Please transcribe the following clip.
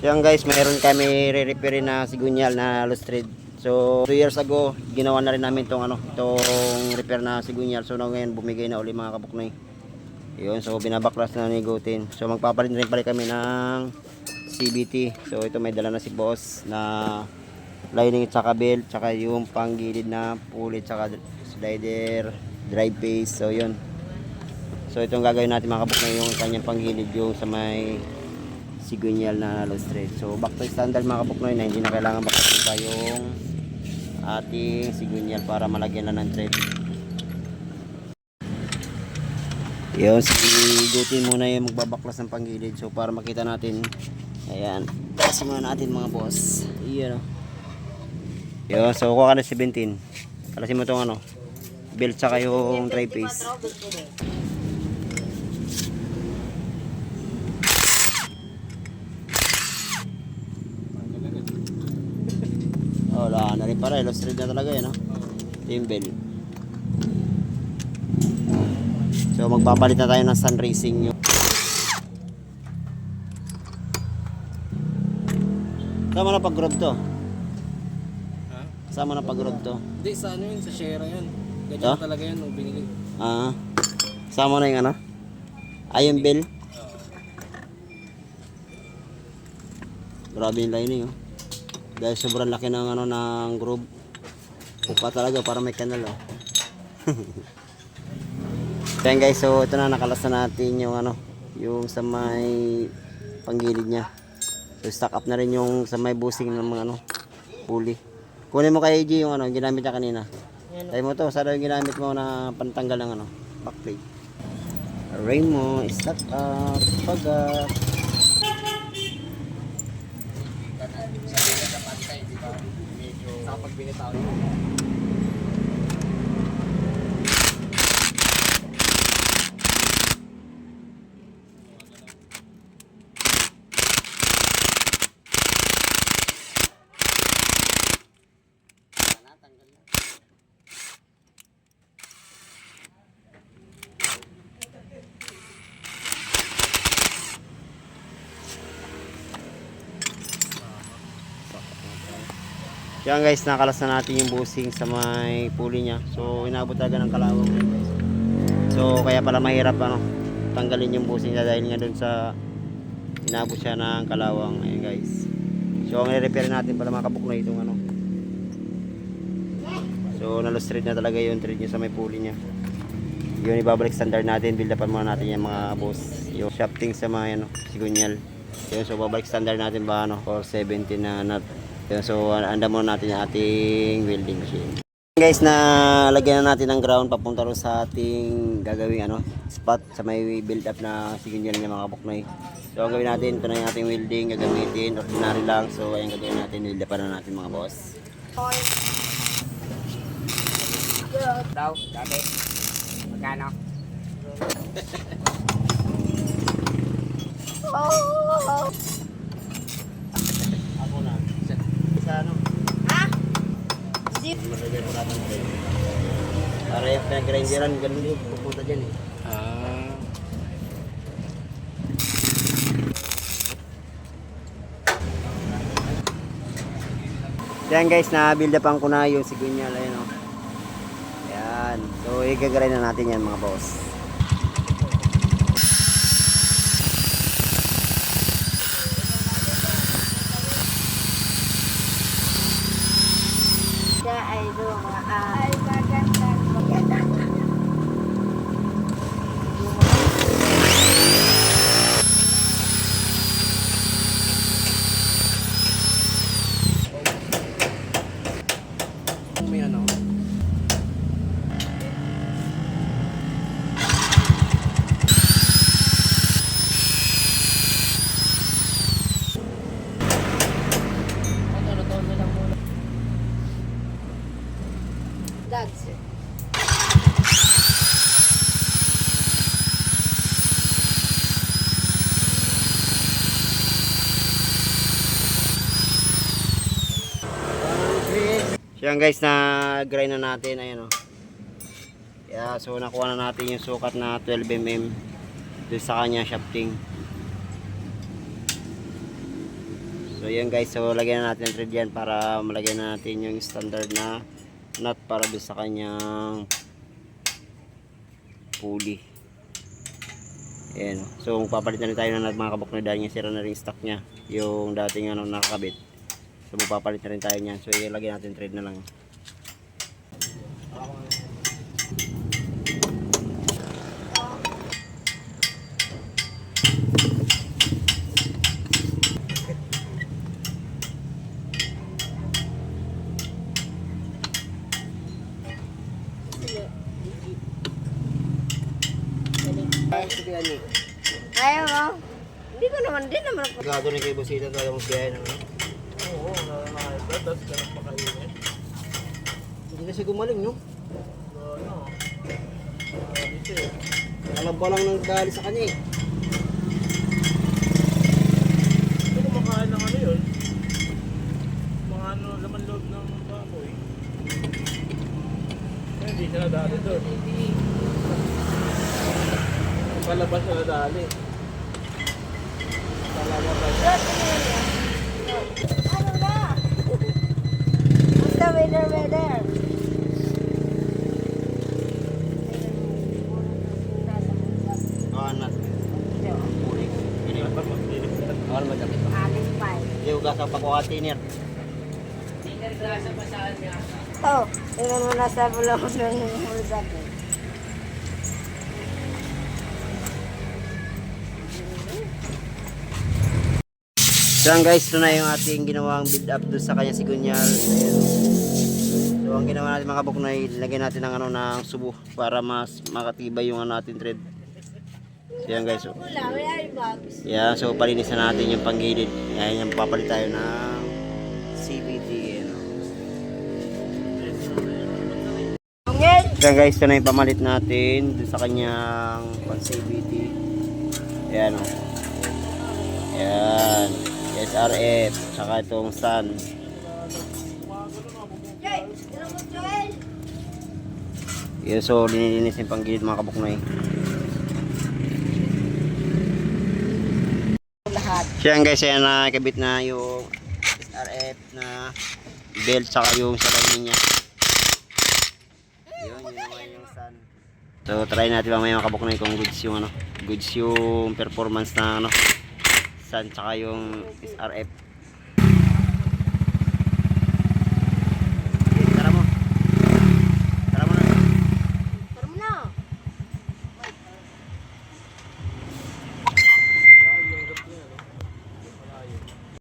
Yan guys, mayroon kami re-repair na sigunyal na lost thread. So 2 years ago, ginawa na rin namin tong repair na sigunyal. So ngayon bumigay na uli mga kabuknoy. Yun, so binabaklas na ni Gutin. So magpapalit rin pala kami ng CBT. So ito may dala na si boss na lining at saka belt, saka yung panggilid na pulley, saka slider, drive base. So yun. So itong gagawin natin mga kabuknoy, yung kanyang panggilid yung sa may sigunyal na lost thread. So back to standard mga kabuknoy, na hindi na kailangan bakasin pa yung ating sigunyal para malagyan na ng thread. Yun, si Gutin muna yung magbabaklas ng panggilid. So para makita natin, ayan, kasi muna natin mga boss. Iyan o. Yun, so kuha ka na 17. Kalasin mo itong belt saka yung drive base. Wala na rin para, lost thread na talaga yan, no? Team bell. So magpapalit na tayo ng sun racing nyo. Sama na pag-grab to? Ha? Sama na pag-grab to? Hindi, sa ano yun, sa Shera yan. Ganyan talaga yan, nung binili. Sama na yung yung bell. Grabe yung lining, oh. Dahil sobrang laki ng ng groove. Upa talaga para may kanal, oh. Then guys, so ito na, nakalas na natin yung yung sa may panggilid niya. So stock up na rin yung sa may busing ng mga pulley. Kunin mo kay AJ yung ginamit niya kanina. Tayo mo to, sana yung ginamit mo na pantanggal ng back plate. Array mo, stock up, pagat. Sa pag binitaw yun. Yan guys, nakalas na natin yung busing sa may pulley niya. So inabot talaga ng kalawang yan guys. So kaya pala mahirap tanggalin yung busing niya dahil nga dun sa inabot siya ng kalawang. Ayun guys. So ang i-repair natin pala mga kabuknoy itong So na-lost thread na talaga yung thread niya sa may pulley niya. Yun, ibabalik standard natin. Build upan muna natin yung mga boss. Yung shafting sa mga sigunyal. Yun, so babalik standard natin ba 470 na nut. So anda muna natin yung ating welding machine. Guys, na lagyan na natin ng ground papunta ro sa ating gagawing spot sa may build up na sigunyal niya mga kabuknoy. So ang gawin natin, ito na yung ating welding gagamitin, ordinary lang. So ayan, gagawin natin, build upan na natin mga boss. Đâu, dati. Magkano? Ako na. Isa Ha? Malagyan ko natin ito. Para yung pinag-grinderan, ganun din, pupunta dyan eh. Yan guys, na-build upan ko na yung sigunyal. Ayan o. Ayan. So, i-grind na natin yan mga boss. Siya ay ay magandang. May Dags. So yan guys, na grind na natin. Ayan o. Kaya so nakuha na natin yung sukat na 12 mm doon sa kanya shafting. So yan guys, so lagyan na natin ng thread yan para malagyan na natin yung standard na nut para doon sa kanyang pulley. Ayan. So magpapalitan na tayo ng nut mga kabuknoy dahil niya sira na rin stock niya. Yung dating ano nakakabit. So magpapalit na rin tayo niyan. So ilagyan natin thread na lang. Ayaw mo? Hindi ko naman din naman ako. Gado na kay Busita talagang biyahe ng ano. Oo, nakakaiba. Tapos ganun pa kainin. Hindi na siya gumaling, no? Ano? Ito eh. Alam ba lang nang gali sa kanya eh. Ito kumakain ng ano yun? Mga ano, laman loob ng baboy. Eh, hindi siya nadali doon. Palabas siya nadali. Palabas. Ano na? Basta weather. Nut. Pulley. Ini awal magkapit pa. Alis pa eh. Hindi ugas ang pagkuha tiner. Oh, tingnan mo na sa bulong ng hulgat eh. So yan guys, ito na yung ating ginawang build up doon sa kanya sigunyal. Ayan. So ang ginawa natin mga kabuknoy, lagyan natin ng ano ng subo para mas makatibay yung ano natin thread. So yan guys. So, Wala, may eyebags. yeah, so palinisan natin yung panggilid. Ayan yung papalit tayo ng CVT. Ano. Ngayon, So yan guys, ito na yung pamalit natin doon sa kanyang pang CVT. Ayan o. Ayan. SRF. Tsaka itong sun. Joy, ano mo Joel? Yan, so linilinis yung panggilid mga kabuknoy. Lahat. So yan guys, ayan na kabit na yung SRF na belt tsaka yung salamin niya. Yun naman yung sun. So try natin mamaya mga kabuknoy kung goods yung ano, goods yung performance na ano sun tsaka yung SRF.